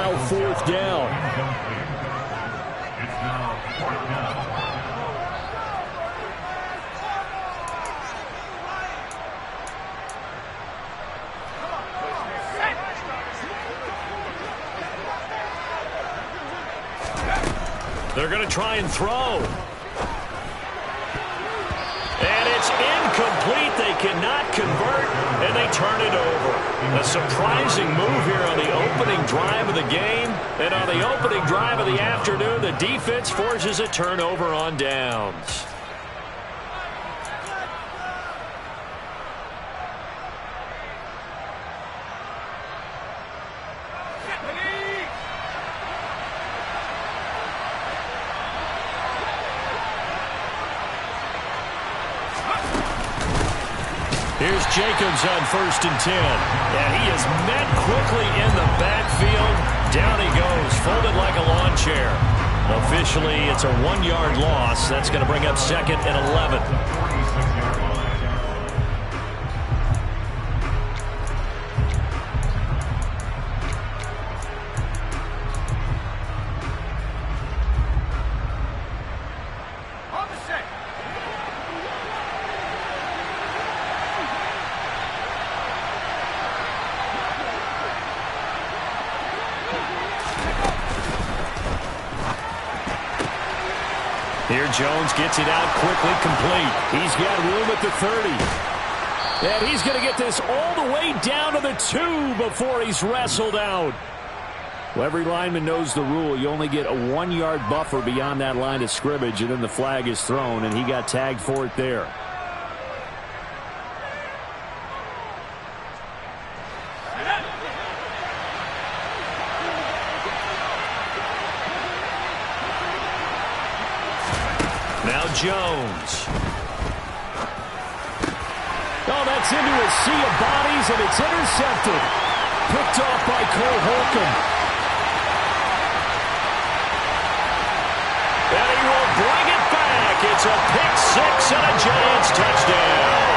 now 4th down. They're going to try and throw. And it's incomplete. They cannot convert, and they turn it over. A surprising move here on the opening drive of the game. And on the opening drive of the afternoon, the defense forces a turnover on downs. Here's Jacobs on 1st and 10. And he is met quickly in the backfield. Down he goes, folded like a lawn chair. Officially, it's a 1-yard loss. That's going to bring up 2nd and 11. Here Jones gets it out quickly, complete. He's got room at the 30. And he's going to get this all the way down to the 2 before he's wrestled out. Well, every lineman knows the rule. You only get a 1-yard buffer beyond that line of scrimmage, and then the flag is thrown, and he got tagged for it there. Jones. Oh, that's into a sea of bodies, and it's intercepted. Picked off by Cole Holcomb. And he will bring it back. It's a pick-6 and a Giants touchdown.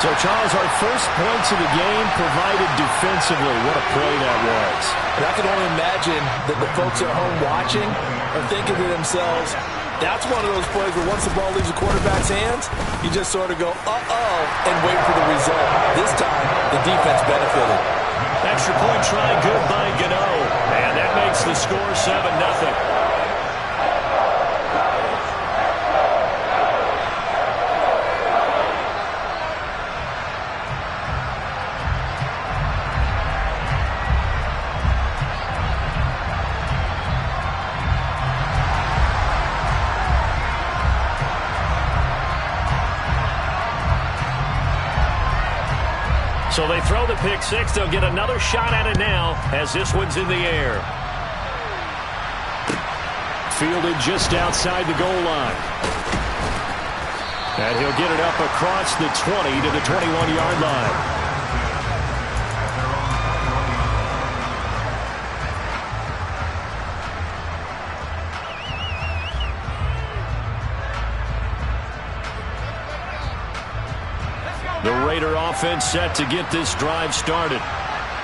So, Charles, our first points of the game provided defensively. What a play that was. And I can only imagine that the folks at home watching are thinking to themselves, that's one of those plays where once the ball leaves the quarterback's hands, you just sort of go, uh-oh, and wait for the result. This time, the defense benefited. Extra point try, good by Gano. And that makes the score 7-0. So they throw the pick-6. They'll get another shot at it now as this one's in the air. Fielded just outside the goal line. And he'll get it up across the 20 to the 21-yard line. The Raider offense set to get this drive started.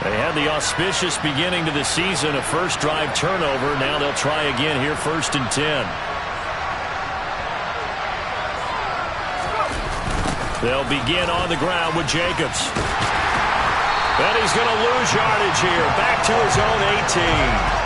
They had the auspicious beginning to the season, a first drive turnover. Now they'll try again here, 1st and 10. They'll begin on the ground with Jacobs. And he's going to lose yardage here, back to his own 18.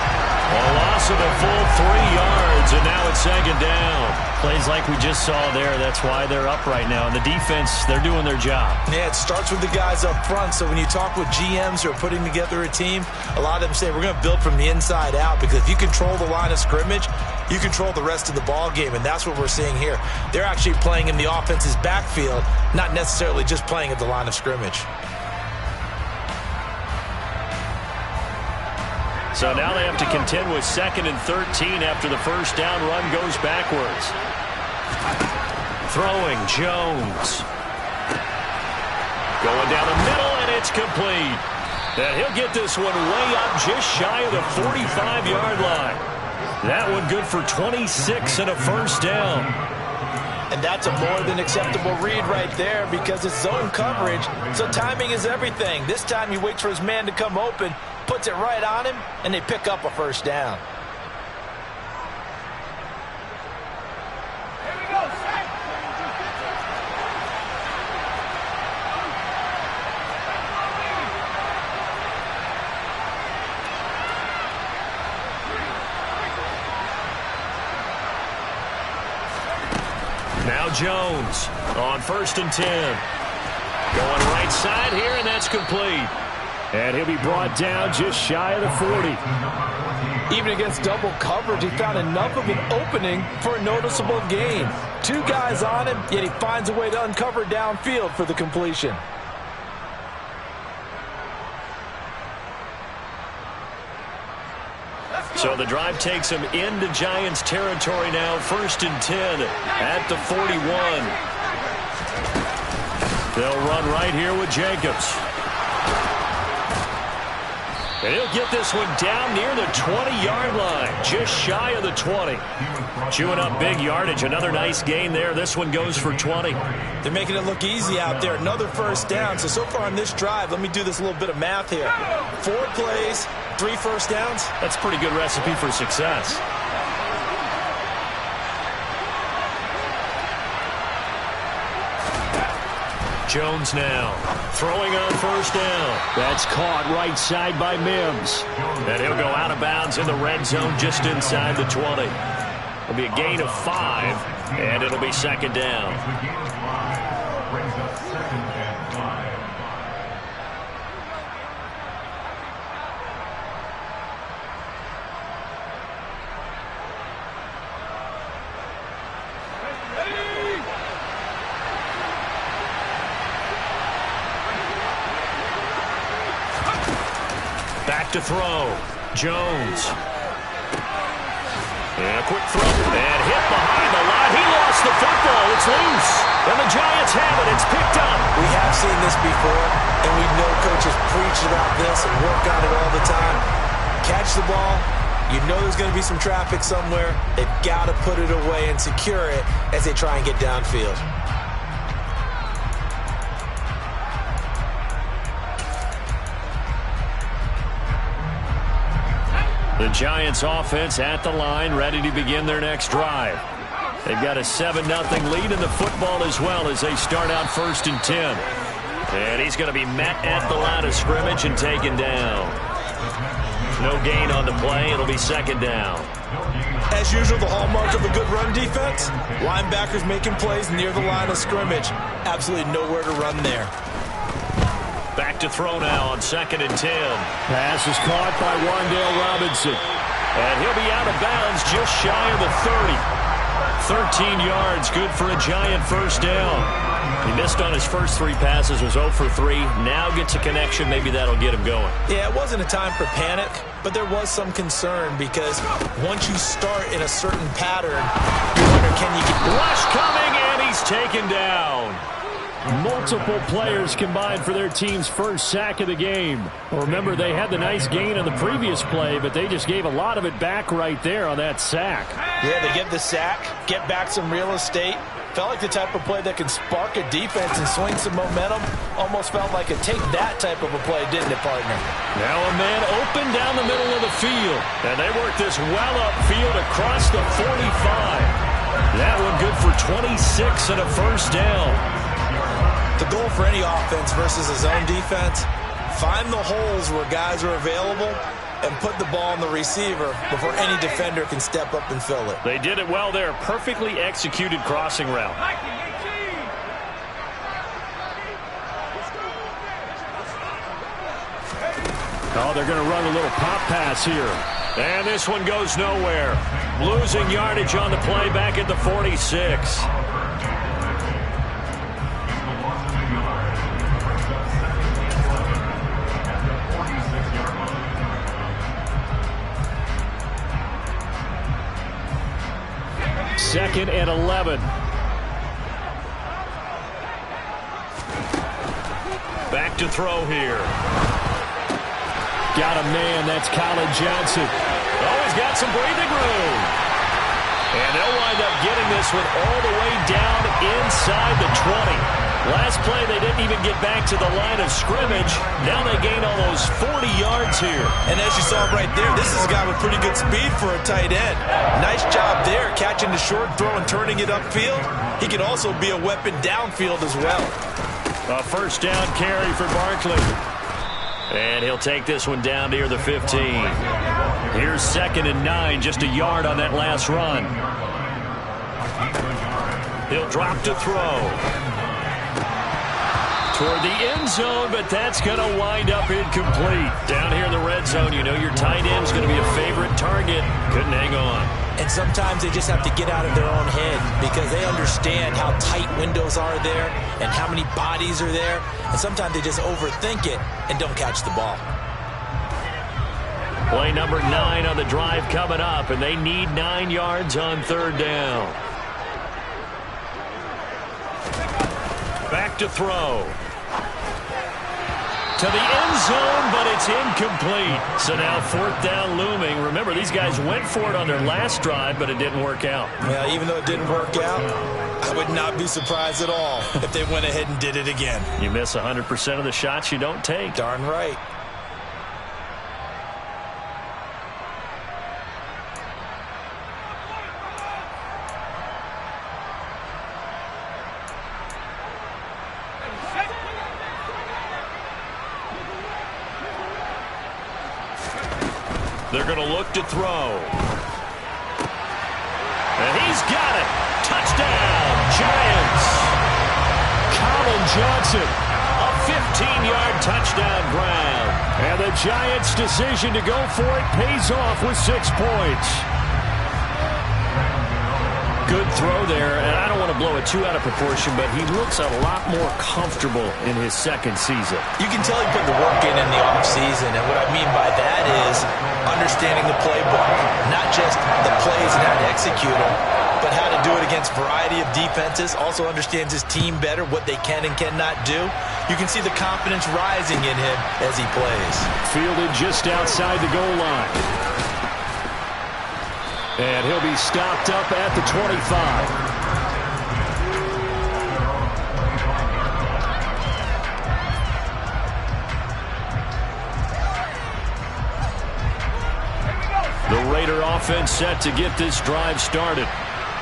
A loss of a full 3 yards, and now it's 2nd down. Plays like we just saw there. That's why they're up right now. And the defense, they're doing their job. Yeah, it starts with the guys up front. So when you talk with GMs who are putting together a team, a lot of them say we're going to build from the inside out, because if you control the line of scrimmage, you control the rest of the ball game, and that's what we're seeing here. They're actually playing in the offense's backfield, not necessarily just playing at the line of scrimmage. So now they have to contend with 2nd and 13 after the first down run goes backwards. Throwing Jones. Going down the middle, and it's complete. And he'll get this one way up just shy of the 45-yard line. That one good for 26 and a first down. And that's a more than acceptable read right there because it's zone coverage, so timing is everything. This time he waits for his man to come open, puts it right on him, and they pick up a first down. Now Jones on 1st and 10. Going right side here, and that's complete. And he'll be brought down just shy of the 40. Even against double coverage, he found enough of an opening for a noticeable gain. 2 guys on him, yet he finds a way to uncover downfield for the completion. So the drive takes him into Giants territory now. 1st and 10 at the 41. They'll run right here with Jacobs. And he'll get this one down near the 20-yard line, just shy of the 20. Chewing up big yardage. Another nice gain there. This one goes for 20. They're making it look easy out there. Another first down. So far on this drive, let me do this little bit of math here. 4 plays, 3 first downs. That's a pretty good recipe for success. Jones now throwing on 1st down. That's caught right side by Mims. And he'll go out of bounds in the red zone just inside the 20. It'll be a gain of 5, and it'll be 2nd down. Back to throw. Jones. And a quick throw. And hit behind the line. He lost the football. It's loose. And the Giants have it. It's picked up. We have seen this before, and we know coaches preach about this and work on it all the time. Catch the ball. You know there's going to be some traffic somewhere. They've got to put it away and secure it as they try and get downfield. The Giants offense at the line, ready to begin their next drive. They've got a 7-0 lead in the football as well as they start out 1st and 10. And he's going to be met at the line of scrimmage and taken down. No gain on the play. It'll be 2nd down. As usual, the hallmark of a good run defense, linebackers making plays near the line of scrimmage. Absolutely nowhere to run there. Back to throw now on 2nd and 10. Pass is caught by Wan'Dale Robinson. And he'll be out of bounds just shy of the 30. 13 yards, good for a Giant first down. He missed on his first 3 passes, was 0 for 3. Now gets a connection. Maybe that'll get him going. Yeah, it wasn't a time for panic, but there was some concern because once you start in a certain pattern, you wonder, can you get... Rush coming, and he's taken down. Multiple players combined for their team's first sack of the game. Well, remember, they had the nice gain on the previous play, but they just gave a lot of it back right there on that sack. Yeah, they get the sack, get back some real estate. Felt like the type of play that can spark a defense and swing some momentum. Almost felt like a take that type of a play, didn't it, partner? Now a man open down the middle of the field. And they work this well upfield across the 45. That one good for 26 and a first down. The goal for any offense versus a zone defense, find the holes where guys are available and put the ball on the receiver before any defender can step up and fill it. They did it well there. Perfectly executed crossing route. Oh, they're going to run a little pop pass here. And this one goes nowhere. Losing yardage on the play back at the 46. Second and 11. Back to throw here. Got a man. That's Colin Johnson. Oh, he's got some breathing room. And they'll wind up getting this one all the way down inside the 20. Last play, they didn't even get back to the line of scrimmage. Now they gain almost 40 yards here. And as you saw right there, this is a guy with pretty good speed for a tight end. Nice job there, catching the short throw and turning it upfield. He can also be a weapon downfield as well. A first down carry for Barkley. And he'll take this one down near the 15. Here's 2nd and 9, just a yard on that last run. He'll drop to throw. Toward the end zone, but that's going to wind up incomplete. Down here in the red zone, you know your tight end's going to be a favorite target. Couldn't hang on. And sometimes they just have to get out of their own head because they understand how tight windows are there and how many bodies are there. And sometimes they just overthink it and don't catch the ball. Play number 9 on the drive coming up, and they need 9 yards on 3rd down. Back to throw. To the end zone, but it's incomplete. So now 4th down looming. Remember, these guys went for it on their last drive, but it didn't work out. Well, even though it didn't work out, I would not be surprised at all if they went ahead and did it again. You miss 100% of the shots you don't take. Darn right. They're going to look to throw. And he's got it. Touchdown, Giants. Colin Johnson, a 15-yard touchdown grab. And the Giants' decision to go for it pays off with 6 points. Good throw there, and I don't want to blow it too out of proportion, but he looks a lot more comfortable in his 2nd season. You can tell he put the work in the offseason, and what I mean by that is understanding the playbook, not just the plays and how to execute them, but how to do it against a variety of defenses, also understands his team better, what they can and cannot do. You can see the confidence rising in him as he plays. Fielded just outside the goal line. And he'll be stopped up at the 25. The Raider offense set to get this drive started.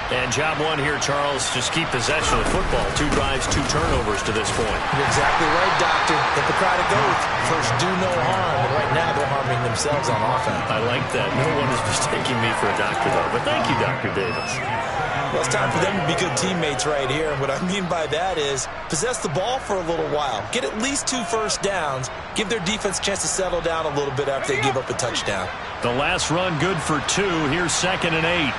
And job 1 here, Charles, just keep possession of the football. 2 drives, 2 turnovers to this point. You're exactly right, Doctor. Hippocratic oath. First, do no harm. And right now, they're harming themselves on offense. I like that. No one is mistaking me for a doctor, though. But thank you, Dr. Davis. Well, it's time for them to be good teammates right here. And what I mean by that is possess the ball for a little while. Get at least 2 first downs. Give their defense a chance to settle down a little bit after they give up a touchdown. The last run good for 2. Here's 2nd and 8.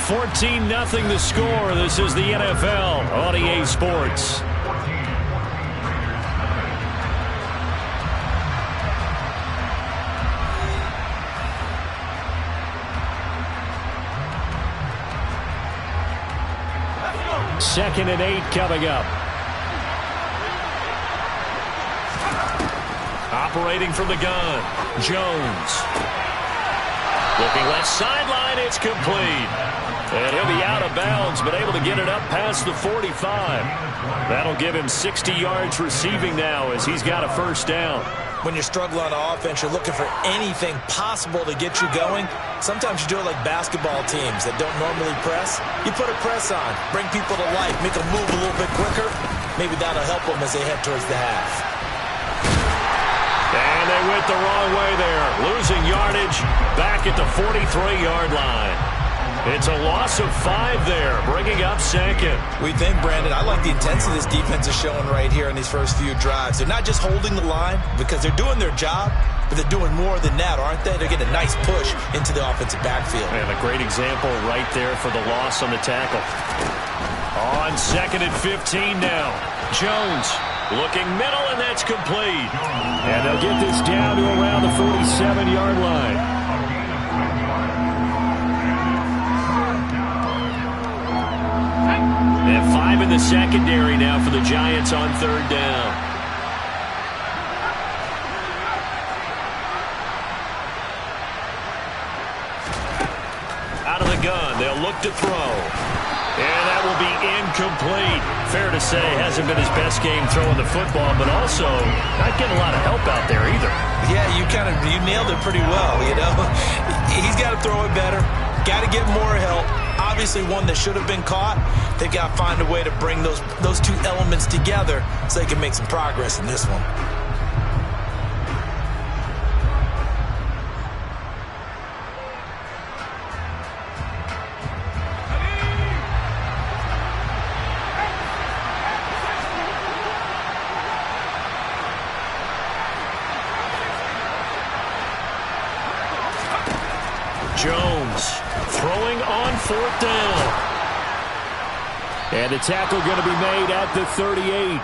14-0 the score. This is the NFL on EA Sports. Second and 8 coming up. Operating from the gun, Jones. Looking left sideline, it's complete. And he'll be out of bounds, but able to get it up past the 45. That'll give him 60 yards receiving now as he's got a first down. When you're struggling on offense, you're looking for anything possible to get you going. Sometimes you do it like basketball teams that don't normally press. You put a press on, bring people to life, make them move a little bit quicker. Maybe that'll help them as they head towards the half. And they went the wrong way there. Losing yardage back at the 43-yard line. It's a loss of 5 there, bringing up second. We think, Brandon, I like the intensity this defense is showing right here in these first few drives. They're not just holding the line because they're doing their job, but they're doing more than that, aren't they? They're getting a nice push into the offensive backfield. And a great example right there for the loss on the tackle. On 2nd and 15 now. Jones looking middle, and that's complete. And they'll get this down to around the 47-yard line. And 5 in the secondary now for the Giants on 3rd down. Out of the gun, they'll look to throw. And that will be incomplete. Fair to say, hasn't been his best game throwing the football, but also not getting a lot of help out there either. Yeah, you nailed it pretty well, you know. He's got to throw it better. Got to get more help. Obviously one that should have been caught. They've got to find a way to bring those two elements together so they can make some progress in this one. Jones throwing on 4th down. And the tackle going to be made at the 38.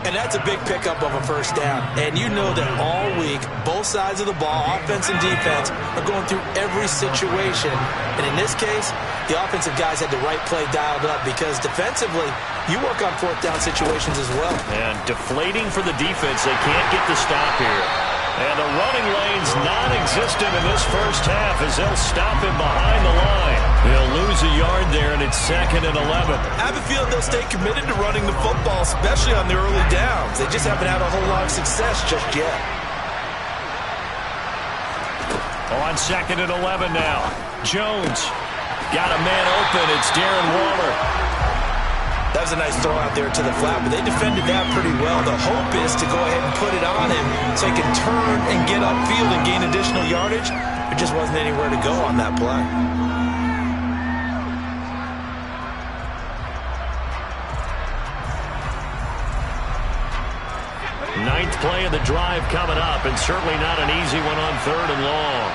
And that's a big pickup of a first down. And you know that all week, both sides of the ball, offense and defense, are going through every situation. And in this case, the offensive guys had the right play dialed up because defensively, you work on 4th down situations as well. And deflating for the defense. They can't get the stop here. And the running lane's non-existent in this first half as they'll stop him behind the line. They'll lose a yard there, and it's 2nd and 11. I have a feeling they'll stay committed to running the football, especially on the early downs. They just haven't had a whole lot of success just yet. On 2nd and 11 now. Jones got a man open. It's Darren Waller. That was a nice throw out there to the flat, but they defended that pretty well. The hope is to go ahead and put it on him so he can turn and get upfield and gain additional yardage. There just wasn't anywhere to go on that play. Ninth play of the drive coming up, and certainly not an easy one on 3rd and long.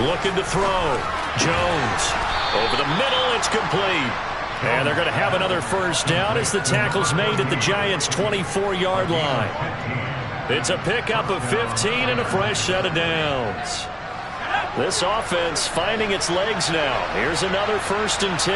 Looking to throw. Jones over the middle. It's complete. And they're going to have another first down as the tackle's made at the Giants' 24-yard line. It's a pickup of 15 and a fresh set of downs. This offense finding its legs now. Here's another 1st and 10.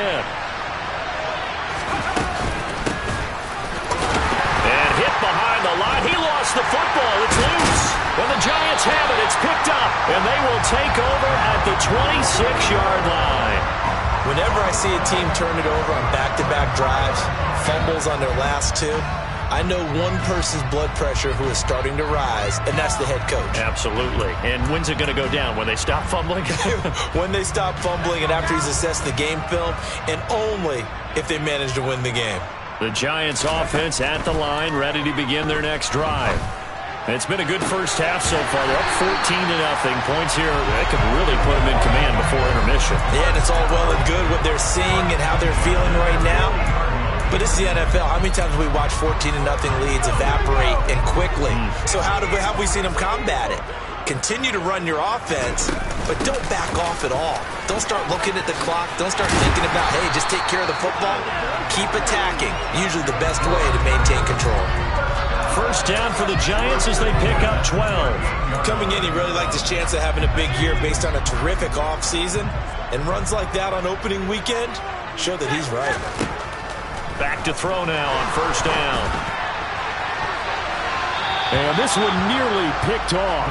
And hit behind the line. He lost the football. It's loose. And the Giants have it. It's picked up. And they will take over at the 26-yard line. Whenever I see a team turn it over on back-to-back drives, fumbles on their last two, I know one person's blood pressure who is starting to rise, and that's the head coach. Absolutely. And when's it going to go down? When they stop fumbling? When they stop fumbling and after he's assessed the game film, and only if they manage to win the game. The Giants offense at the line, ready to begin their next drive. It's been a good first half so far. They're up 14-0. Points here, they could really put them in command before intermission. Yeah, and it's all well and good what they're seeing and how they're feeling right now. But this is the NFL. How many times have we watched 14-0 leads evaporate and quickly? So how have we seen them combat it? Continue to run your offense, but don't back off at all. Don't start looking at the clock. Don't start thinking about, hey, just take care of the football. Keep attacking. Usually the best way to maintain control. First down for the Giants as they pick up 12. Coming in, he really liked his chance of having a big year based on a terrific offseason. And runs like that on opening weekend show that he's right. Back to throw now on first down. And this one nearly picked off.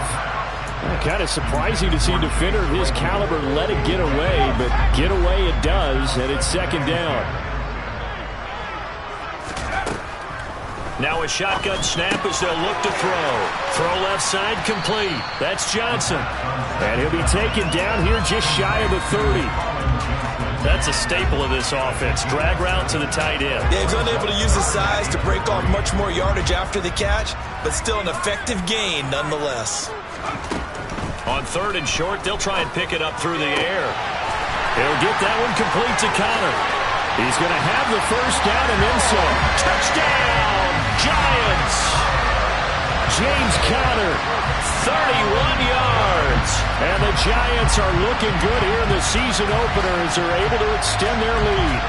Kind of surprising to see a defender of his caliber let it get away, but get away it does, and it's 2nd down. Now a shotgun snap as they'll look to throw. Throw left side complete. That's Johnson. And he'll be taken down here just shy of the 30. That's a staple of this offense. Drag route to the tight end. Yeah, he's unable to use his size to break off much more yardage after the catch, but still an effective gain nonetheless. On 3rd and short, they'll try and pick it up through the air. He'll get that one complete to Connor. He's going to have the first down and then some. Touchdown, Giants! James Conner, 31 yards. And the Giants are looking good here in the season opener as they're able to extend their lead.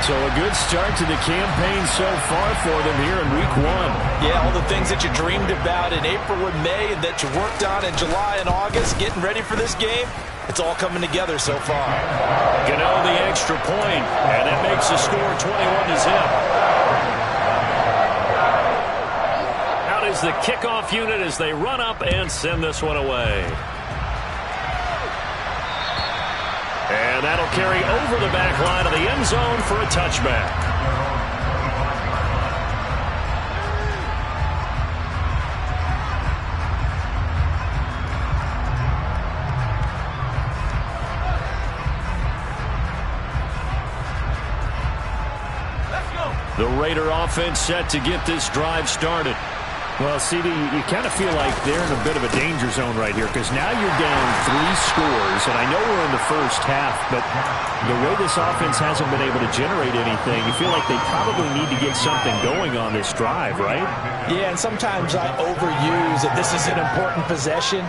So a good start to the campaign so far for them here in week 1. Yeah, all the things that you dreamed about in April and May and that you worked on in July and August, getting ready for this game, it's all coming together so far. Gano the extra point, and that makes the score 21-0. the kickoff unit as they run up and send this one away. And that'll carry over the back line of the end zone for a touchback. The Raider offense set to get this drive started. Well, CD, you kind of feel like they're in a bit of a danger zone right here because now you're down 3 scores, and I know we're in the first half, but the way this offense hasn't been able to generate anything, you feel like they probably need to get something going on this drive, right? Yeah, and sometimes I overuse that this is an important possession.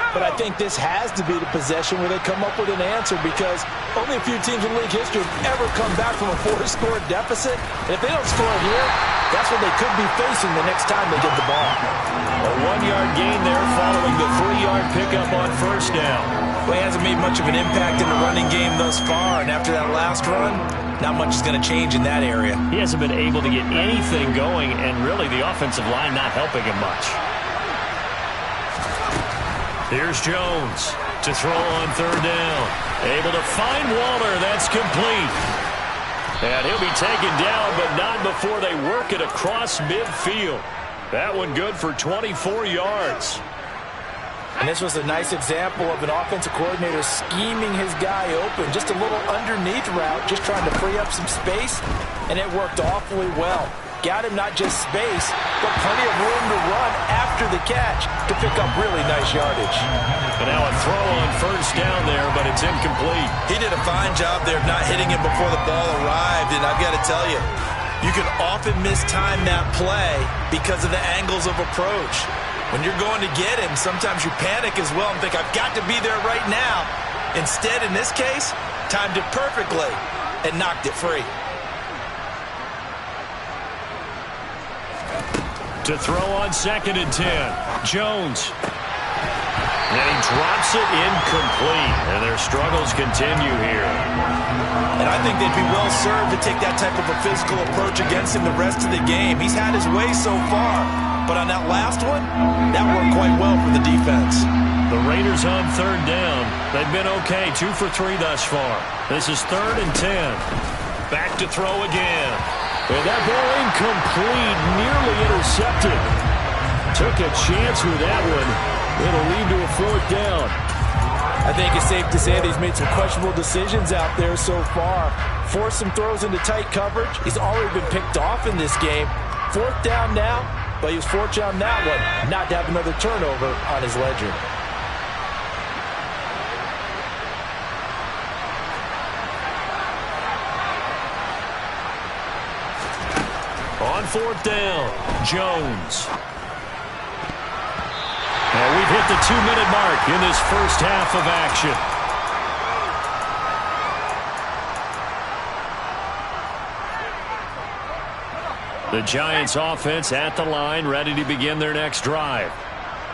But I think this has to be the possession where they come up with an answer because only a few teams in league history have ever come back from a 4-score deficit. And if they don't score here, that's what they could be facing the next time they get the ball. A 1-yard gain there following the 3-yard pickup on first down. Well, he hasn't made much of an impact in the running game thus far. And after that last run, not much is going to change in that area. He hasn't been able to get anything going, and really the offensive line not helping him much. Here's Jones to throw on third down. Able to find Waller. That's complete. And he'll be taken down, but not before they work it across midfield. That one good for 24 yards. And this was a nice example of an offensive coordinator scheming his guy open. Just a little underneath route, just trying to free up some space, and it worked awfully well. Got him not just space, but plenty of room to run after the catch to pick up really nice yardage. And now a throw on first down there, but it's incomplete. He did a fine job there of not hitting him before the ball arrived, and I've got to tell you, you can often mistime that play because of the angles of approach. When you're going to get him, sometimes you panic as well and think, I've got to be there right now. Instead, in this case, timed it perfectly and knocked it free. To throw on 2nd and 10. Jones. And he drops it incomplete. And their struggles continue here. And I think they'd be well served to take that type of a physical approach against him the rest of the game. He's had his way so far. But on that last one, that worked quite well for the defense. The Raiders on third down. They've been okay, 2 for 3 thus far. This is 3rd and 10. Back to throw again. And that ball incomplete, nearly intercepted. Took a chance with that one. It'll lead to a 4th down. I think it's safe to say that he's made some questionable decisions out there so far. Forced some throws into tight coverage. He's already been picked off in this game. 4th down now, but he was fortunate on that one not to have another turnover on his ledger. On 4th down, Jones. And we've hit the 2-minute mark in this first half of action. The Giants offense at the line, ready to begin their next drive.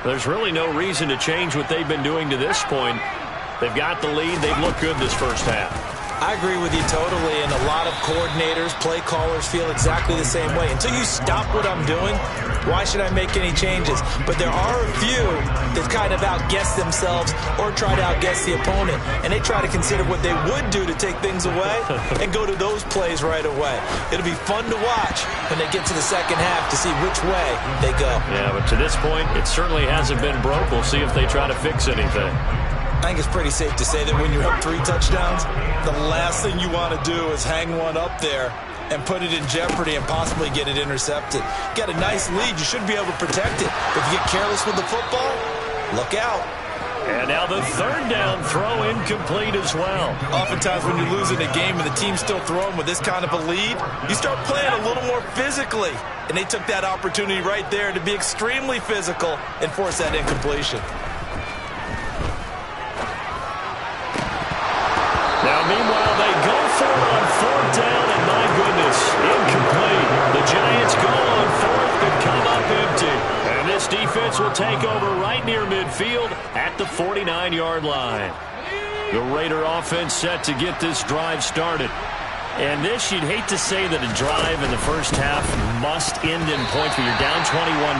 There's really no reason to change what they've been doing to this point. They've got the lead. They've looked good this first half. I agree with you totally, and a lot of coordinators, play callers feel exactly the same way. Until you stop what I'm doing, why should I make any changes? But there are a few that kind of outguess themselves or try to outguess the opponent, and they try to consider what they would do to take things away and go to those plays right away. It'll be fun to watch when they get to the second half to see which way they go. Yeah, but to this point, it certainly hasn't been broke. We'll see if they try to fix anything. I think it's pretty safe to say that when you have 3 touchdowns, the last thing you want to do is hang one up there and put it in jeopardy and possibly get it intercepted. Got a nice lead. You should be able to protect it. If you get careless with the football, look out. And now the 3rd down throw incomplete as well. Oftentimes when you're losing a game and the team's still throwing with this kind of a lead, you start playing a little more physically. And they took that opportunity right there to be extremely physical and force that incompletion. Now, meanwhile, they go for it on 4th down, and my goodness, incomplete. The Giants go on 4th and come up empty. And this defense will take over right near midfield at the 49-yard line. The Raider offense set to get this drive started. And this, you'd hate to say that a drive in the first half must end in points, but you're down 21-0.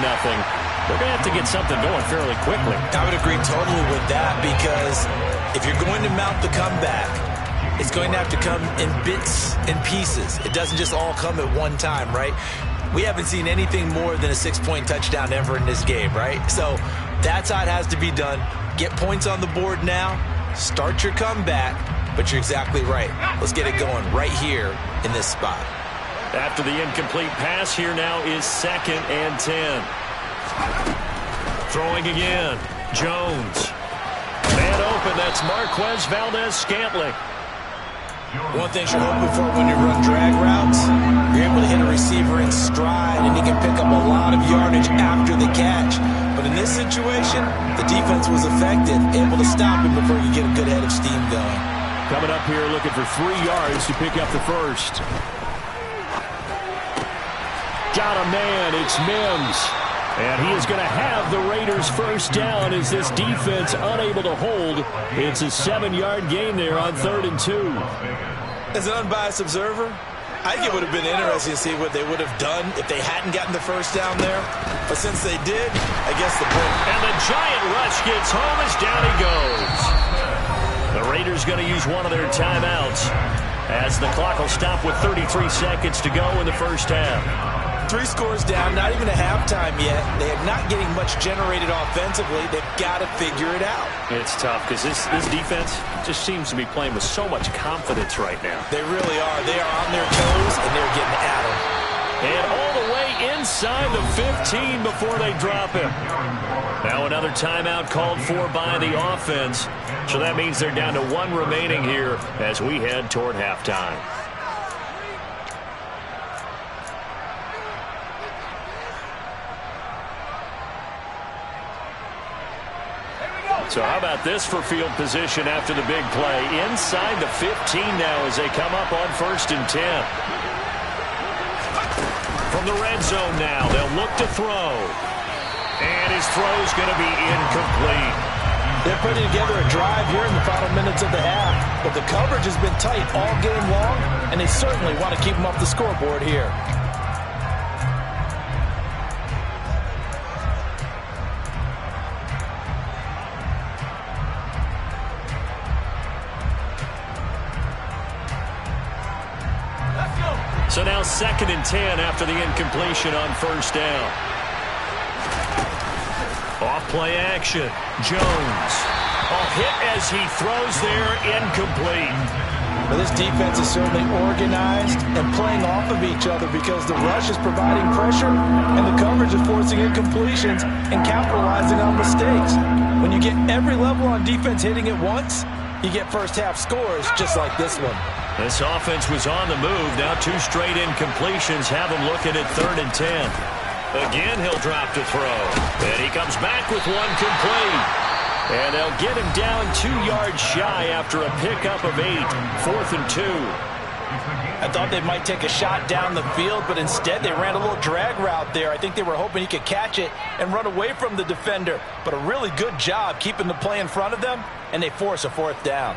They're going to have to get something going fairly quickly. I would agree totally with that, because if you're going to mount the comeback, it's going to have to come in bits and pieces. It doesn't just all come at one time, right? We haven't seen anything more than a 6-point touchdown ever in this game, right? So that's how it has to be done. Get points on the board now. Start your comeback. But you're exactly right. Let's get it going right here in this spot. After the incomplete pass, here now is 2nd and 10. Throwing again. Jones. Man open. That's Marquez Valdes-Scantling. One thing you're hoping for when you run drag routes, you're able to hit a receiver in stride, and he can pick up a lot of yardage after the catch. But in this situation, the defense was effective, able to stop him before you get a good head of steam going. Coming up here looking for 3 yards to pick up the first. Got a man. It's Mims. And he is going to have the Raiders first down as this defense unable to hold. It's a 7-yard gain there on 3rd and 2. As an unbiased observer, I think it would have been interesting to see what they would have done if they hadn't gotten the first down there. But since they did, I guess the point. And the giant rush gets home as down he goes. The Raiders going to use one of their timeouts as the clock will stop with 33 seconds to go in the first half. 3 scores down, not even a halftime yet. They are not getting much generated offensively. They've got to figure it out. It's tough because this defense just seems to be playing with so much confidence right now. They really are. They are on their toes, and they're getting at them. And all the way inside the 15 before they drop him. Now another timeout called for by the offense. So that means they're down to 1 remaining here as we head toward halftime. So how about this for field position after the big play? Inside the 15 now as they come up on 1st and 10. From the red zone now, they'll look to throw. And his throw's going to be incomplete. They're putting together a drive here in the final minutes of the half. But the coverage has been tight all game long, and they certainly want to keep them off the scoreboard here. So now 2nd and 10 after the incompletion on 1st down. Off play action. Jones. Hit as he throws there, incomplete. Well, this defense is certainly organized and playing off of each other because the rush is providing pressure and the coverage is forcing incompletions and capitalizing on mistakes. When you get every level on defense hitting at once, you get first half scores just like this one. This offense was on the move. Now 2 straight incompletions have him looking at 3rd and 10. Again, he'll drop to throw. And he comes back with 1 complete. And they'll get him down 2 yards shy after a pickup of 8. 4th and 2. I thought they might take a shot down the field, but instead they ran a little drag route there. I think they were hoping he could catch it and run away from the defender. But a really good job keeping the play in front of them, and they force a 4th down.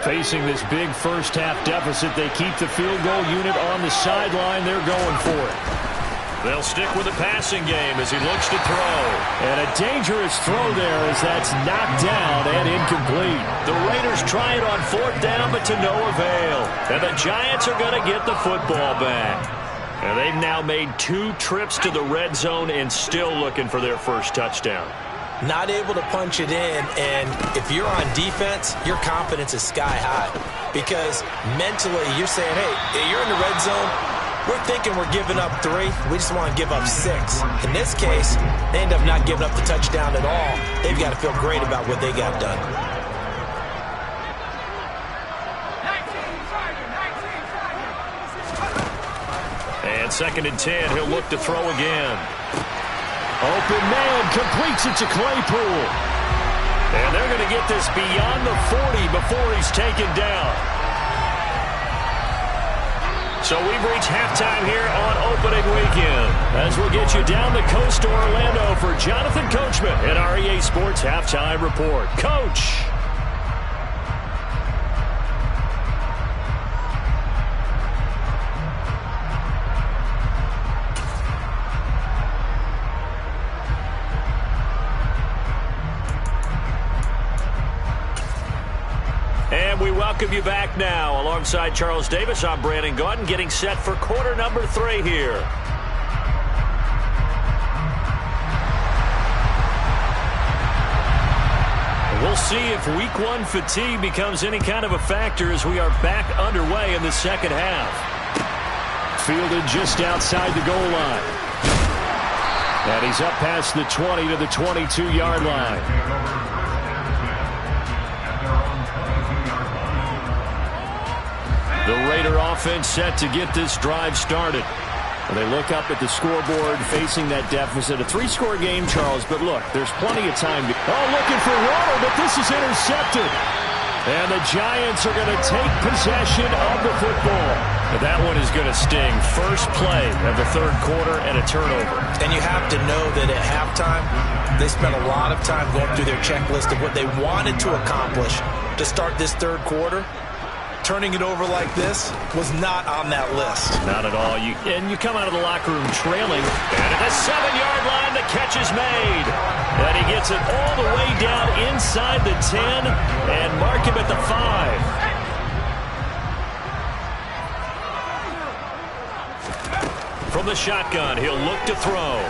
Facing this big first half deficit, they keep the field goal unit on the sideline. They're going for it. They'll stick with the passing game as he looks to throw. And a dangerous throw there as that's knocked down and incomplete. The Raiders try it on 4th down, but to no avail. And the Giants are going to get the football back. And they've now made 2 trips to the red zone and still looking for their first touchdown. Not able to punch it in, and if you're on defense, your confidence is sky high. Because mentally, you're saying, hey, you're in the red zone. We're thinking we're giving up 3. We just want to give up 6. In this case, they end up not giving up the touchdown at all. They've got to feel great about what they got done. And 2nd and 10, he'll look to throw again. Open man completes it to Claypool. And they're going to get this beyond the 40 before he's taken down. So we've reached halftime here on opening weekend as we'll get you down the coast to Orlando for Jonathan Coachman at our EA Sports Halftime Report. Coach. And we welcome you back now. Alongside Charles Davis, I'm Brandon Gaudin, getting set for quarter number 3 here. We'll see if week 1 fatigue becomes any kind of a factor as we are back underway in the second half. Fielded just outside the goal line. And he's up past the 20 to the 22-yard line. The Raider offense set to get this drive started. They look up at the scoreboard facing that deficit. A 3-score game, Charles, but look, there's plenty of time. Looking for Waddle, but this is intercepted. And the Giants are going to take possession of the football. And that one is going to sting. First play of the third quarter and a turnover. And you have to know that at halftime, they spent a lot of time going through their checklist of what they wanted to accomplish to start this third quarter. Turning it over like this was not on that list. Not at all. And you come out of the locker room trailing. And at the 7-yard line, the catch is made. And he gets it all the way down inside the 10 and mark him at the 5. From the shotgun, he'll look to throw.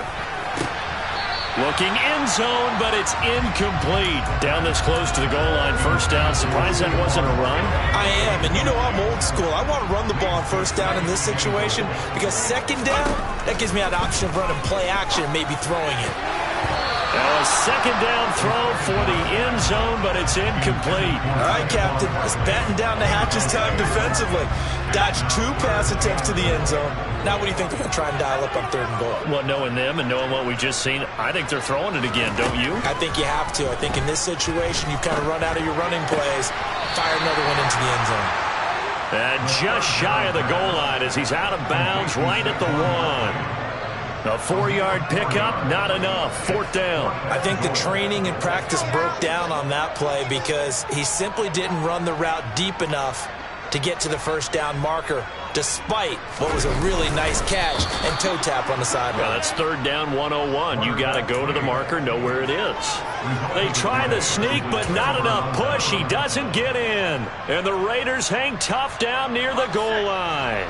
Looking end zone, but it's incomplete. Down this close to the goal line, first down. Surprised that wasn't a run? I am, and you know I'm old school. I want to run the ball on first down in this situation because second down, that gives me an option of running play action and maybe throwing it. Now a second down throw for the end zone, but it's incomplete. All right, Captain, it's batten down the hatches time defensively. Dodged 2 pass attempts to the end zone. Now what do you think they're going to try and dial up on third and goal? Well, knowing them and knowing what we just seen, I think they're throwing it again, don't you? I think you have to. I think in this situation, you kind of run out of your running plays, fire another one into the end zone. And just shy of the goal line as he's out of bounds right at the 1. A 4-yard pickup, not enough. Fourth down. I think the training and practice broke down on that play because he simply didn't run the route deep enough to get to the first down marker, despite what was a really nice catch and toe tap on the sideline. Well, that's third down 101. You got to go to the marker, know where it is. They try the sneak, but not enough push. He doesn't get in. And the Raiders hang tough down near the goal line.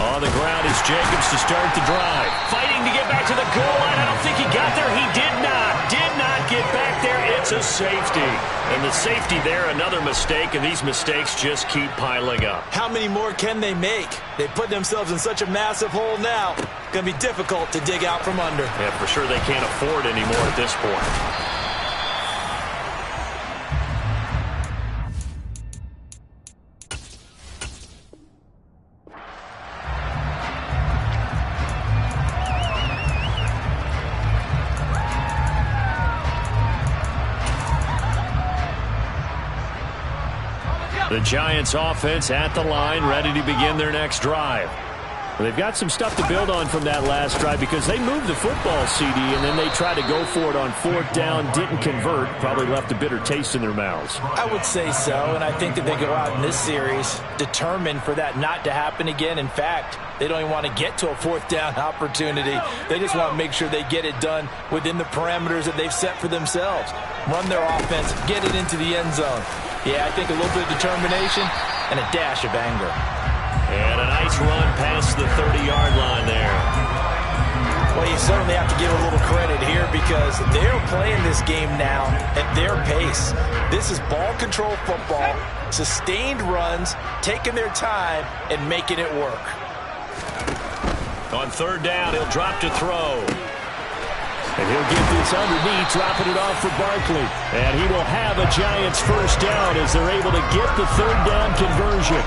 On the ground is Jacobs to start the drive. Fighting to get back to the goal line. I don't think he got there. He did not get back there. It's a safety. And the safety there, another mistake, and these mistakes just keep piling up. How many more can they make? They put themselves in such a massive hole now. Going to be difficult to dig out from under. Yeah, for sure they can't afford anymore at this point. The Giants offense at the line, ready to begin their next drive. Well, they've got some stuff to build on from that last drive because they moved the football, CD, and then they tried to go for it on fourth down, didn't convert, probably left a bitter taste in their mouths. I would say so, and I think that they go out in this series determined for that not to happen again. In fact, they don't even want to get to a fourth down opportunity. They just want to make sure they get it done within the parameters that they've set for themselves. Run their offense, get it into the end zone. Yeah, I think a little bit of determination and a dash of anger. And a nice run past the 30-yard line there. Well, you certainly have to give a little credit here because they're playing this game now at their pace. This is ball control football, sustained runs, taking their time and making it work. On third down, he'll drop to throw. And he'll get this underneath, dropping it off for Barkley. And he will have a Giants first down as they're able to get the third down conversion.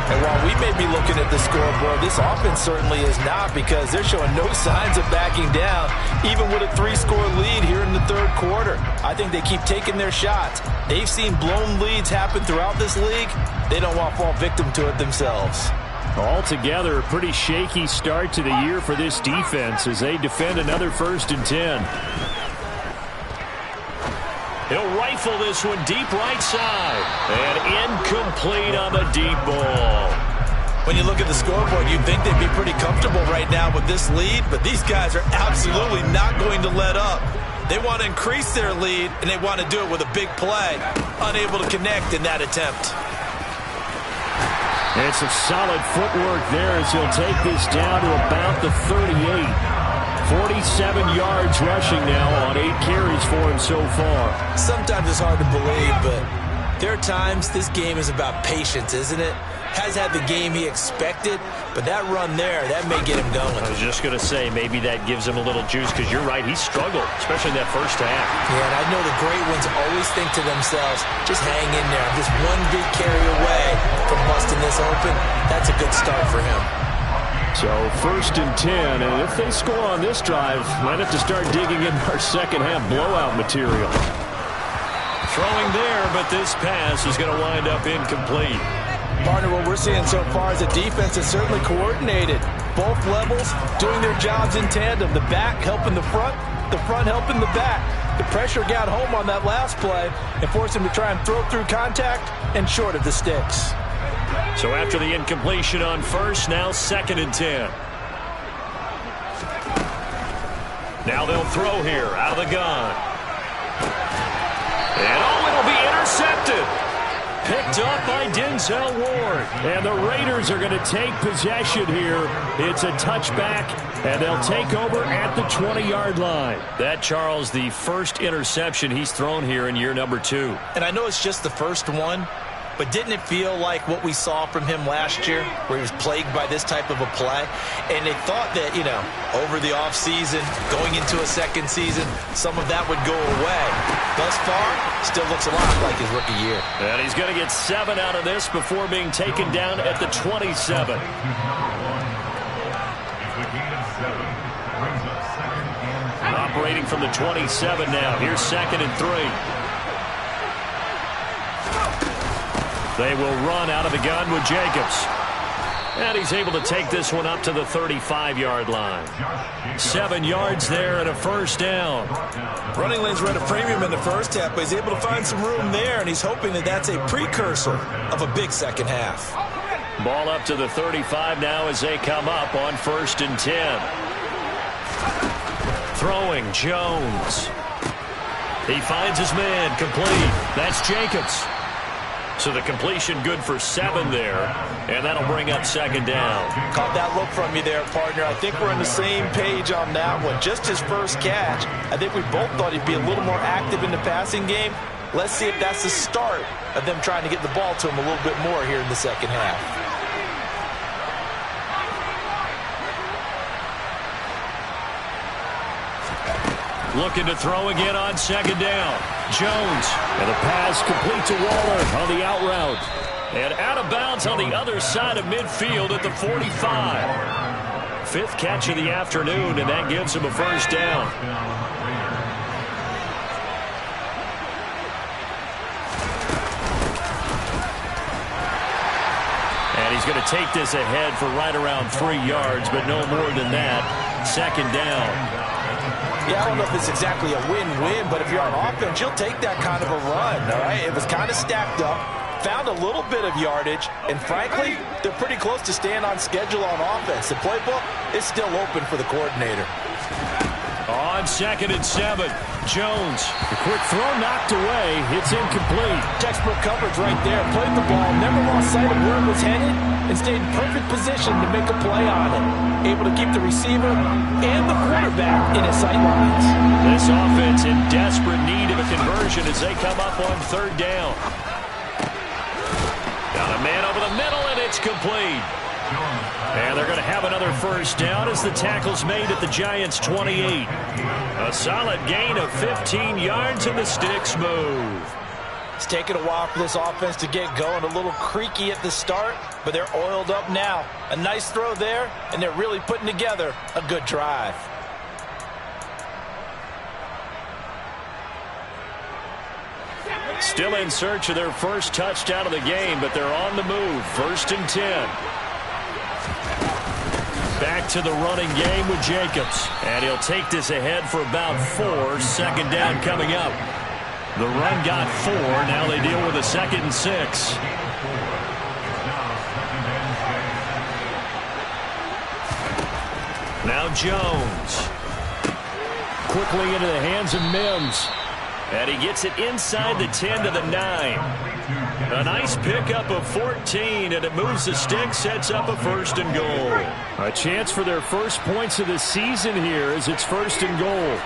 And while we may be looking at the scoreboard, this offense certainly is not because they're showing no signs of backing down, even with a 3-score lead here in the third quarter. I think they keep taking their shots. They've seen blown leads happen throughout this league. They don't want to fall victim to it themselves. Altogether, a pretty shaky start to the year for this defense as they defend another 1st and 10. He'll rifle this one deep right side. And incomplete on the deep ball. When you look at the scoreboard, you'd think they'd be pretty comfortable right now with this lead, but these guys are absolutely not going to let up. They want to increase their lead, and they want to do it with a big play. Unable to connect in that attempt. It's some solid footwork there as he'll take this down to about the 38. 47 yards rushing now on 8 carries for him so far. Sometimes it's hard to believe, but there are times this game is about patience, isn't it? Has had the game he expected, but that run there, that may get him going. I was just going to say, maybe that gives him a little juice, because you're right, he struggled, especially in that first half. Yeah, and I know the great ones always think to themselves, just hang in there. Just one big carry away from busting this open. That's a good start for him. So 1st and 10, and if they score on this drive, might have to start digging in our second half blowout material. Throwing there, but this pass is going to wind up incomplete. Partner, what we're seeing so far is a defense that's certainly coordinated. Both levels doing their jobs in tandem. The back helping the front helping the back. The pressure got home on that last play and forced him to try and throw through contact and short of the sticks. So after the incompletion on first, now 2nd and 10. Now they'll throw here out of the gun. And it'll be intercepted. Picked up by Denzel Ward. And the Raiders are going to take possession here. It's a touchback, and they'll take over at the 20-yard line. That, Charles, the first interception he's thrown here in year number 2. And I know it's just the first one, but didn't it feel like what we saw from him last year, where he was plagued by this type of a play? And they thought that, over the offseason, going into a second season, some of that would go away. Thus far, still looks a lot like his rookie year. And he's going to get 7 out of this before being taken down at the 27. Operating from the 27 now. Here's 2nd and 3. They will run out of the gun with Jacobs. And he's able to take this one up to the 35-yard line. 7 yards there and a first down. Running lanes were at a premium in the first half, but he's able to find some room there, and he's hoping that that's a precursor of a big second half. Ball up to the 35 now as they come up on 1st and 10. Throwing Jones. He finds his man, complete. That's Jacobs. So the completion good for 7 there, and that'll bring up 2nd down. Caught that look from you there, partner. I think we're on the same page on that one. Just his first catch. I think we both thought he'd be a little more active in the passing game. Let's see if that's the start of them trying to get the ball to him a little bit more here in the second half. Looking to throw again on 2nd down. Jones. And a pass complete to Waller on the out route. And out of bounds on the other side of midfield at the 45. 5th catch of the afternoon, and that gives him a first down. And he's going to take this ahead for right around 3 yards, but no more than that. 2nd down. Yeah, I don't know if it's exactly a win-win, but if you're on offense, you'll take that kind of a run, all right? It was kind of stacked up, found a little bit of yardage, and frankly, they're pretty close to staying on schedule on offense. The playbook is still open for the coordinator. On 2nd and 7, Jones. The quick throw knocked away. It's incomplete. Textbook coverage right there. Played the ball, never lost sight of where it was headed, and stayed in perfect position to make a play on it. Able to keep the receiver and the quarterback in his sight lines. This offense in desperate need of a conversion as they come up on 3rd down. Got a man over the middle, and it's complete. And they're going to have another first down as the tackle's made at the Giants' 28. A solid gain of 15 yards, and the sticks move. It's taken a while for this offense to get going. A little creaky at the start, but they're oiled up now. A nice throw there, and they're really putting together a good drive. Still in search of their first touchdown of the game, but they're on the move. 1st and 10. Back to the running game with Jacobs. And he'll take this ahead for about 4. 2nd down coming up. The run got 4. Now they deal with a 2nd and 6. Now Jones. quickly into the hands of Mims. And he gets it inside the 10 to the 9. A nice pickup of 14, and it moves the stick, sets up a 1st and goal. A chance for their first points of the season here as it's 1st and goal.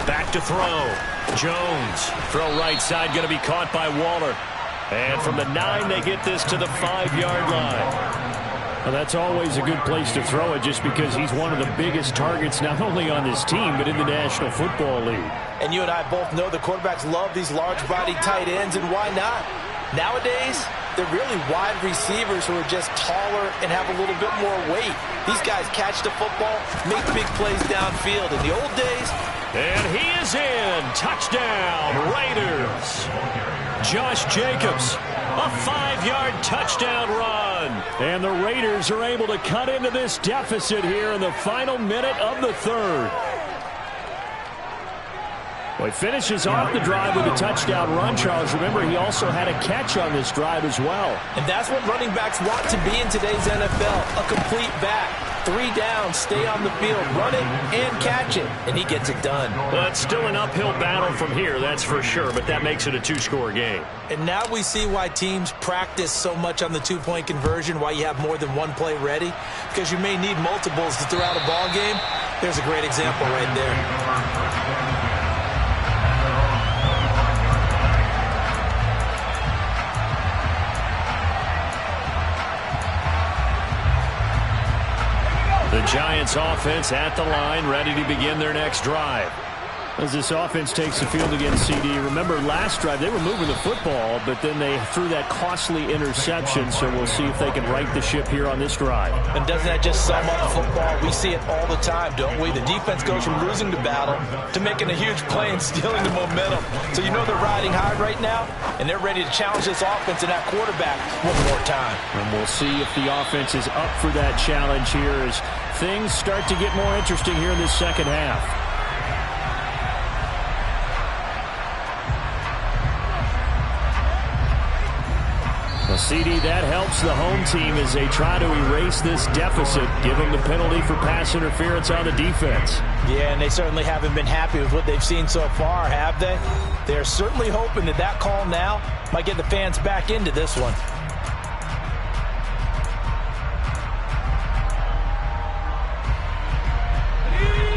Back to throw. Jones. Throw right side, going to be caught by Waller. And from the 9, they get this to the 5-yard line. Well, that's always a good place to throw it just because he's one of the biggest targets not only on this team but in the National Football League. And you and I both know the quarterbacks love these large-bodied tight ends, and why not? Nowadays, they're really wide receivers who are just taller and have a little bit more weight. These guys catch the football, make big plays downfield. In the old days... And he is in. Touchdown, Raiders. Josh Jacobs, a 5-yard touchdown run. And the Raiders are able to cut into this deficit here in the final minute of the 3rd. Well, he finishes off the drive with a touchdown run, Charles. Remember, he also had a catch on this drive as well. And that's what running backs want to be in today's NFL, a complete back. 3 downs, stay on the field, run it and catch it, and he gets it done. Well, it's still an uphill battle from here, that's for sure, but that makes it a 2-score game. And now we see why teams practice so much on the 2-point conversion, why you have more than one play ready, because you may need multiples to throw out a ball game. There's a great example right there. The Giants offense at the line, ready to begin their next drive. As this offense takes the field against CD, remember last drive they were moving the football, but then they threw that costly interception, so we'll see if they can right the ship here on this drive. And doesn't that just sum up football? We see it all the time, don't we? The defense goes from losing the battle to making a huge play and stealing the momentum. So you know they're riding high right now, and they're ready to challenge this offense and that quarterback one more time. And we'll see if the offense is up for that challenge here as things start to get more interesting here in this second half. Well, CD, that helps the home team as they try to erase this deficit, give them the penalty for pass interference on the defense. Yeah, and they certainly haven't been happy with what they've seen so far, have they? They're certainly hoping that that call now might get the fans back into this one.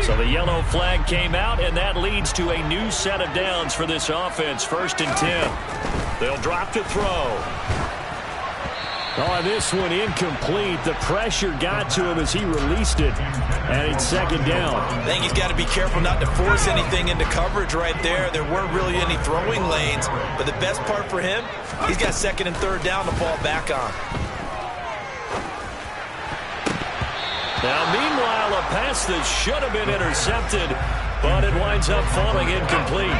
So the yellow flag came out, and that leads to a new set of downs for this offense. 1st and 10. They'll drop to throw. Oh, this one incomplete. The pressure got to him as he released it. And it's 2nd down. I think he's got to be careful not to force anything into coverage right there. There weren't really any throwing lanes. But the best part for him, he's got 2nd and 3rd down to fall back on. Now, meanwhile, a pass that should have been intercepted, but it winds up falling incomplete.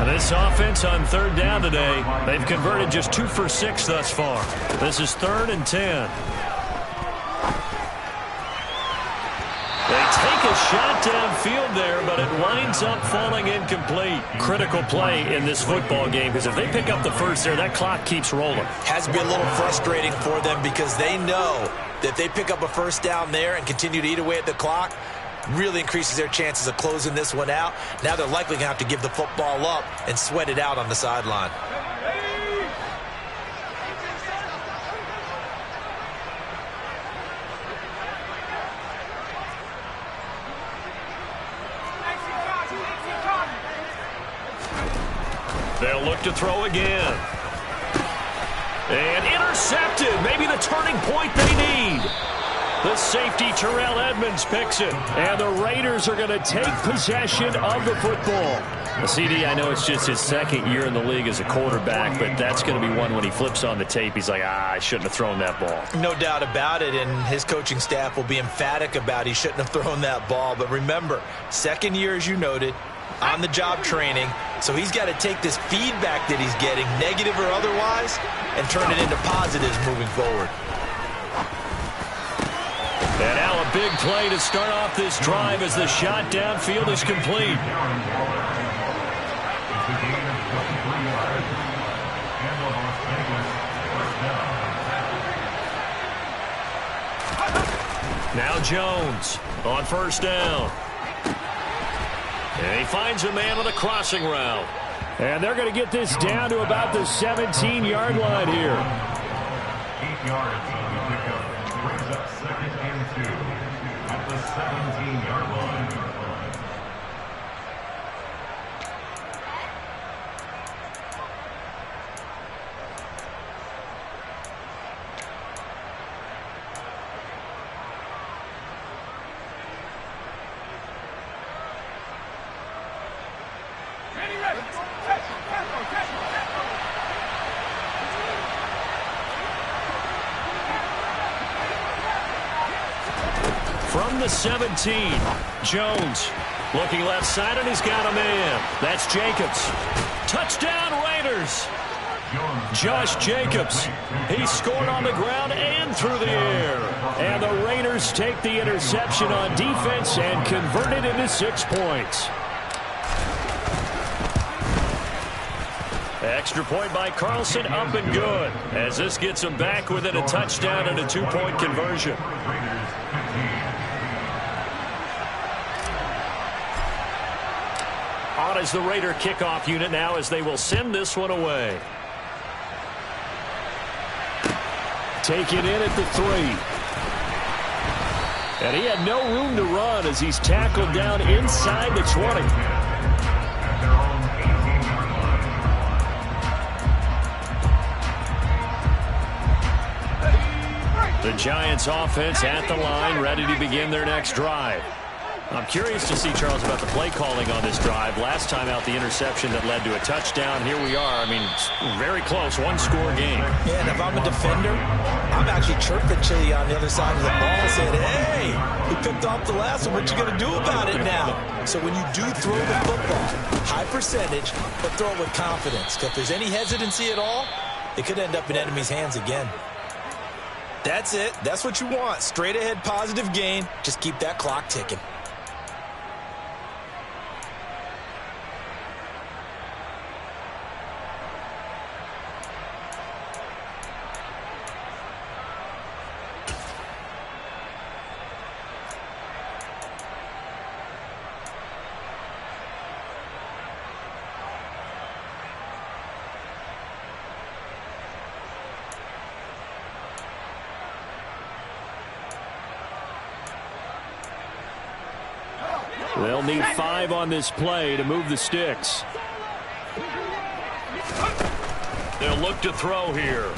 And this offense on 3rd down today, they've converted just 2 for 6 thus far. This is 3rd and 10. They take a shot downfield there, but it winds up falling incomplete. Critical play in this football game, because if they pick up the first there, that clock keeps rolling. Has to be a little frustrating for them because they know that if they pick up a 1st down there and continue to eat away at the clock, really increases their chances of closing this one out. Now they're likely going to have to give the football up and sweat it out on the sideline. They'll look to throw again. And intercepted. Maybe the turning point they need. The safety, Terrell Edmunds, picks it. And the Raiders are going to take possession of the football. Well, CD, I know it's just his 2nd year in the league as a quarterback, but that's going to be one when he flips on the tape. He's like, I shouldn't have thrown that ball. No doubt about it, and his coaching staff will be emphatic about he shouldn't have thrown that ball. But remember, 2nd year, as you noted, on-the-job training, so he's got to take this feedback that he's getting, negative or otherwise, and turn it into positives moving forward. And now a big play to start off this drive as the shot downfield is complete. Now Jones on first down. And he finds a man on the crossing route. And they're going to get this down to about the 17-yard line here. 8 yards on the pickup. Brings up 2nd and 2 at the 17-yard line. From the 17, Jones looking left side, and he's got a man. That's Jacobs. Touchdown, Raiders. Josh Jacobs. He scored on the ground and through the air. And the Raiders take the interception on defense and convert it into 6 points. Extra point by Carlson, up and good, as this gets them back within a touchdown and a 2-point conversion. On is the Raider kickoff unit now, as they will send this one away. Taken in at the 3. And he had no room to run as he's tackled down inside the 20. The Giants offense at the line, ready to begin their next drive. I'm curious to see, Charles, about the play calling on this drive. Last time out, the interception that led to a touchdown. Here we are. I mean, very close, one-score game. Yeah, and if I'm a defender, I'm actually chirping Chili on the other side of the ball, saying, hey, he picked off the last one. What you going to do about it now? So when you do throw the football, high percentage, but throw it with confidence. Because if there's any hesitancy at all, it could end up in enemy's hands again. That's it. That's what you want. Straight ahead, positive gain. Just keep that clock ticking. They'll need 5 on this play to move the sticks. They'll look to throw here.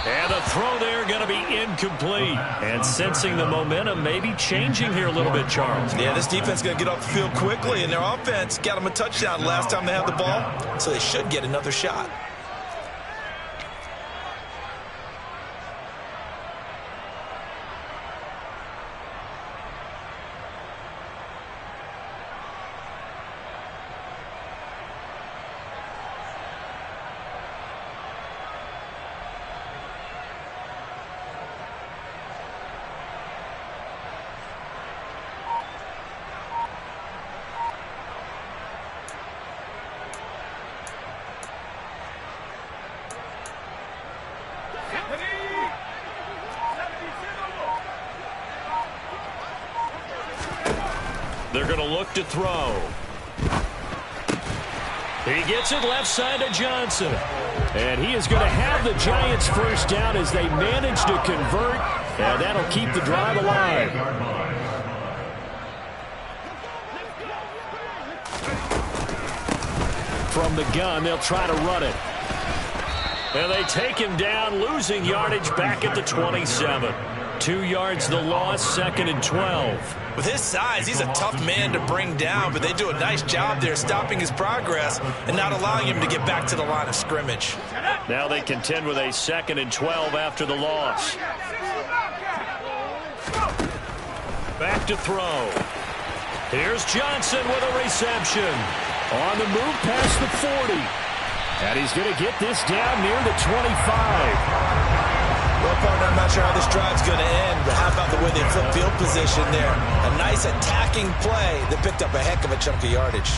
And the throw there going to be incomplete. And sensing the momentum maybe changing here a little bit, Charles. Yeah, this defense is going to get off the field quickly, and their offense got them a touchdown last time they had the ball, so they should get another shot. They're going to look to throw. He gets it left side to Johnson. And he is going to have the Giants first down as they manage to convert. And that'll keep the drive alive. From the gun, they'll try to run it. And they take him down, losing yardage back at the 27. 2 yards the loss, 2nd and 12. With his size, he's a tough man to bring down, but they do a nice job there stopping his progress and not allowing him to get back to the line of scrimmage. Now they contend with a 2nd and 12 after the loss. Back to throw. Here's Johnson with a reception. On the move past the 40. And he's going to get this down near the 25. Well, partner, I'm not sure how this drive's going to end, but how about the way they flip field position there? A nice attacking play that picked up a heck of a chunk of yardage.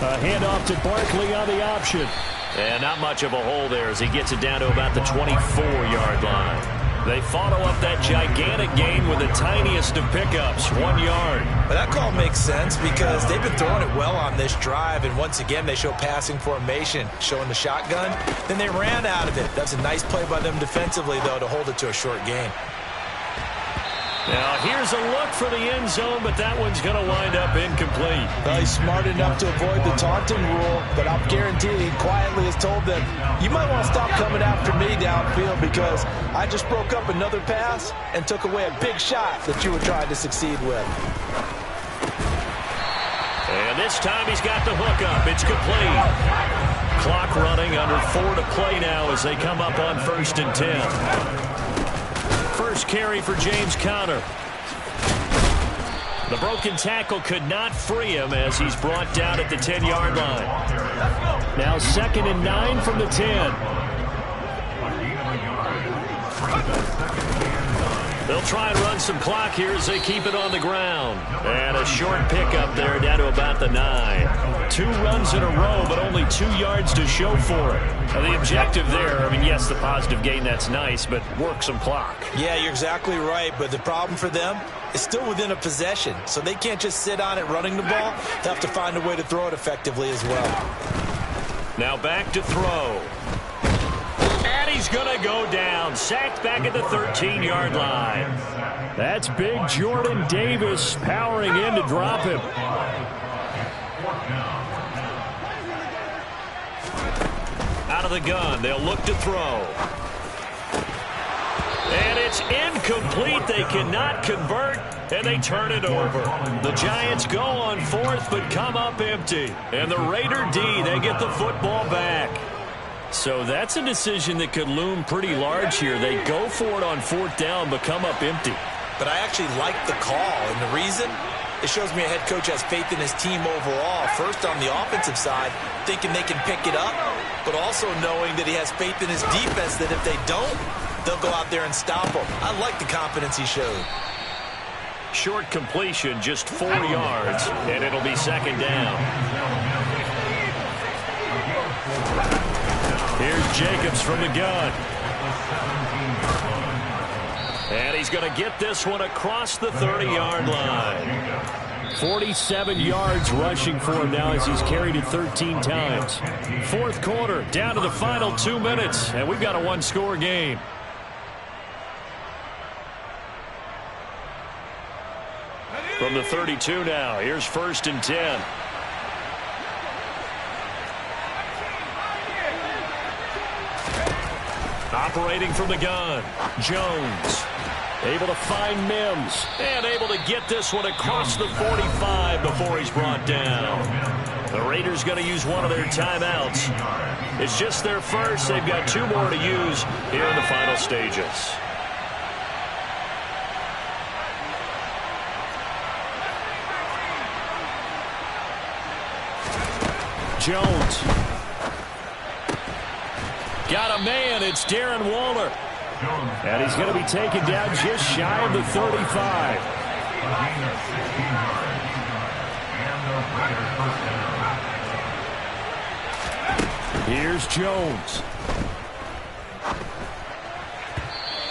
A handoff to Barkley on the option. And not much of a hole there as he gets it down to about the 24-yard line. They follow up that gigantic gain with the tiniest of pickups, 1 yard. But that call makes sense because they've been throwing it well on this drive, and once again they show passing formation, showing the shotgun. Then they ran out of it. That's a nice play by them defensively, though, to hold it to a short gain. Now here's a look for the end zone, but that one's going to wind up incomplete. Well, he's smart enough to avoid the taunting rule, but I'll guarantee he quietly has told them, you might want to stop coming after me downfield because I just broke up another pass and took away a big shot that you were trying to succeed with. And this time he's got the hook up. It's complete. Clock running, under 4 to play now as they come up on 1st and 10. First carry for James Conner. The broken tackle could not free him as he's brought down at the 10-yard line. Now 2nd and 9 from the 10. They'll try and run some clock here as they keep it on the ground. And a short pickup there down to about the 9. 2 runs in a row, but only 2 yards to show for it. Now the objective there, I mean, yes, the positive gain, that's nice, but work some clock. Yeah, you're exactly right, but the problem for them is still within a possession, so they can't just sit on it running the ball. They have to find a way to throw it effectively as well. Now back to throw. And he's going to go down. Sacked back at the 13-yard line. That's big Jordan Davis powering in to drop him. Out of the gun, they'll look to throw. And it's incomplete. They cannot convert, and they turn it over. The Giants go on 4th, but come up empty. And the Raider D, they get the football back. So that's a decision that could loom pretty large here. They go for it on 4th down, but come up empty. But I actually like the call, and the reason? It shows me a head coach has faith in his team overall. First on the offensive side, thinking they can pick it up, but also knowing that he has faith in his defense that if they don't, they'll go out there and stop them. I like the confidence he showed. Short completion, just 4 yards, and it'll be 2nd down. Here's Jacobs from the gun. And he's going to get this one across the 30-yard line. 47 yards rushing for him now as he's carried it 13 times. 4th quarter, down to the final 2 minutes, and we've got a 1-score game. From the 32 now, here's 1st and 10. Operating from the gun, Jones. Able to find Mims. And able to get this one across the 45 before he's brought down. The Raiders going to use one of their timeouts. It's just their first. They've got 2 more to use here in the final stages. Jones. Got a man. It's Darren Waller. And he's going to be taken down just shy of the 35. Here's Jones.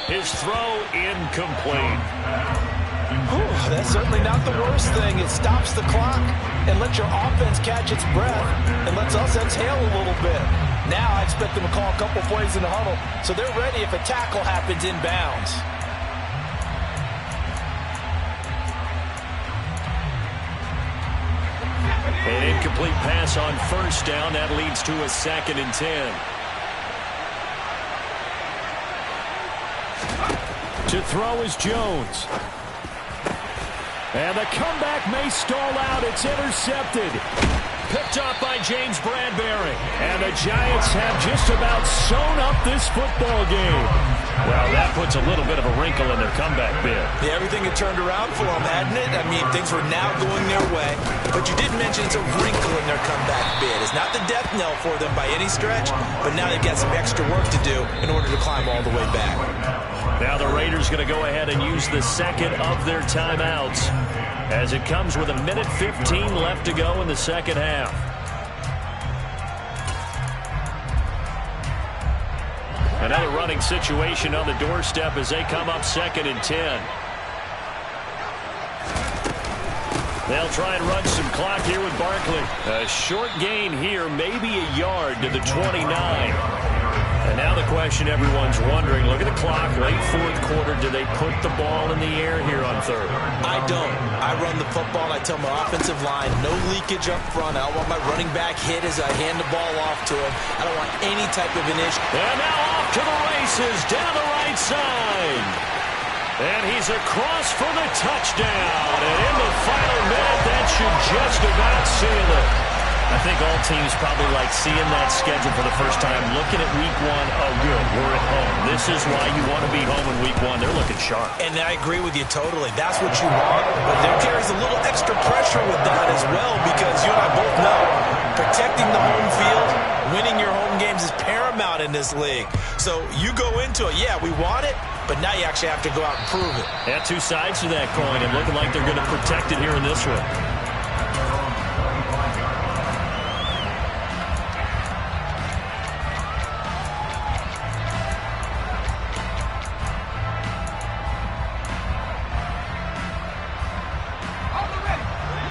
His throw incomplete. That's certainly not the worst thing. It stops the clock and lets your offense catch its breath and lets us exhale a little bit. Now I expect them to call a couple plays in the huddle so they're ready if a tackle happens inbounds. An incomplete pass on 1st down. That leads to a 2nd and 10. To throw is Jones. And the comeback may stall out. It's intercepted. Picked up by James Bradbury. And the Giants have just about sewn up this football game. Well, that puts a little bit of a wrinkle in their comeback bid. Yeah, everything had turned around for them, hadn't it? I mean, things were now going their way. But you did mention it's a wrinkle in their comeback bid. It's not the death knell for them by any stretch, but now they've got some extra work to do in order to climb all the way back. Now the Raiders going to go ahead and use the 2nd of their timeouts as it comes with 1:15 left to go in the 2nd half. Another running situation on the doorstep as they come up 2nd and 10. They'll try and run some clock here with Barkley. A short gain here, maybe a yard to the 29. And now the question everyone's wondering, look at the clock, late 4th quarter, do they put the ball in the air here on 3rd? I don't. I run the football, and I tell my offensive line, no leakage up front. I don't want my running back hit as I hand the ball off to him. I don't want any type of an issue. And now off to the races, down the right side. And he's across for the touchdown. And in the final minute, that should just about seal it. I think all teams probably like seeing that schedule for the first time, looking at week 1, oh good, we're at home. This is why you want to be home in week 1. They're looking sharp. And I agree with you totally. That's what you want. But there carries a little extra pressure with that as well, because you and I both know protecting the home field, winning your home games is paramount in this league. So you go into it, yeah, we want it, but now you actually have to go out and prove it. Yeah, 2 sides to that coin, and looking like they're going to protect it here in this one.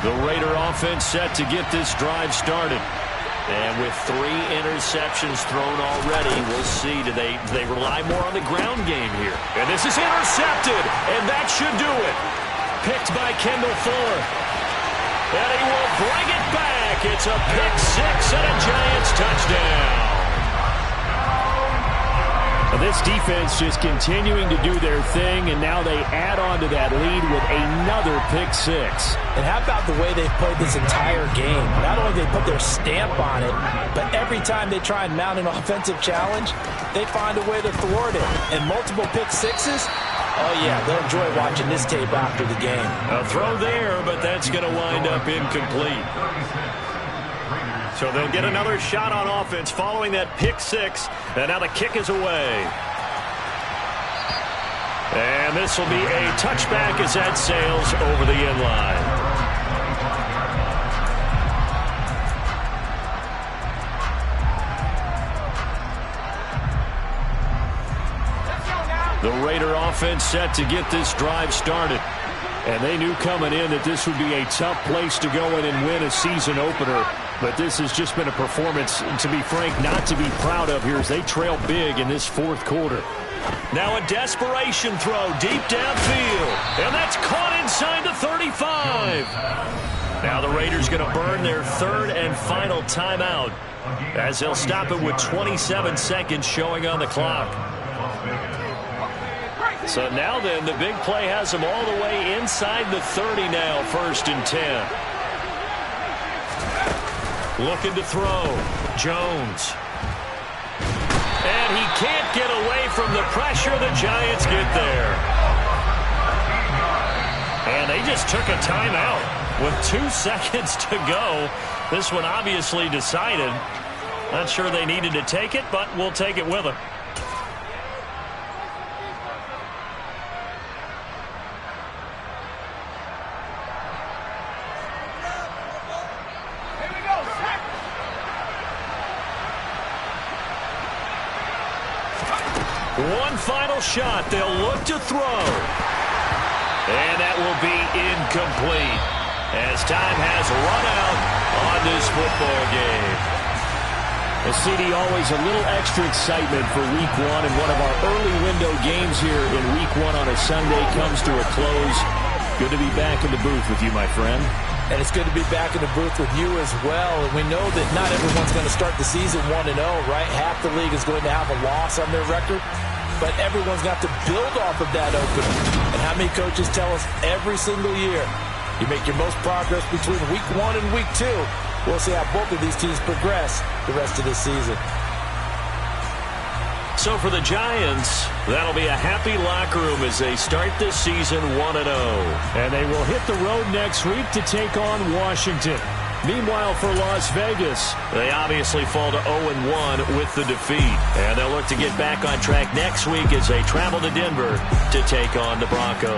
The Raider offense set to get this drive started. And with 3 interceptions thrown already, we'll see. Do they rely more on the ground game here? And this is intercepted, and that should do it. Picked by Kendall Fuller. And he will bring it back. It's a pick 6 and a Giants touchdown. This defense just continuing to do their thing, and now they add on to that lead with another pick 6. And how about the way they've played this entire game? Not only they put their stamp on it, but every time they try and mount an offensive challenge, they find a way to thwart it. And multiple pick 6s, oh yeah, they'll enjoy watching this tape after the game. A throw there, but that's going to wind up incomplete. So they'll get another shot on offense following that pick 6. And now the kick is away. And this will be a touchback as that sails over the end line. The Raider offense set to get this drive started. And they knew coming in that this would be a tough place to go in and win a season opener. But this has just been a performance, to be frank, not to be proud of here as they trail big in this 4th quarter. Now a desperation throw deep downfield. And that's caught inside the 35. Now the Raiders going to burn their 3rd and final timeout as they'll stop it with 27 seconds showing on the clock. So now then, the big play has them all the way inside the 30 now, 1st and 10. Looking to throw. Jones. And he can't get away from the pressure. The Giants get there. And they just took a timeout with 2 seconds to go. This one obviously decided. Not sure they needed to take it, but we'll take it with them. One final shot. They'll look to throw. And that will be incomplete as time has run out on this football game. A CD, always a little extra excitement for week 1, and one of our early window games here in week 1 on a Sunday comes to a close. Good to be back in the booth with you, my friend. And it's good to be back in the booth with you as well. And we know that not everyone's going to start the season 1-0, right? Half the league is going to have a loss on their record. But everyone's got to build off of that opener. And how many coaches tell us every single year, you make your most progress between week 1 and week 2. We'll see how both of these teams progress the rest of this season. So for the Giants, that'll be a happy locker room as they start this season 1-0. And they will hit the road next week to take on Washington. Meanwhile, for Las Vegas, they obviously fall to 0-1 with the defeat. And they'll look to get back on track next week as they travel to Denver to take on the Broncos.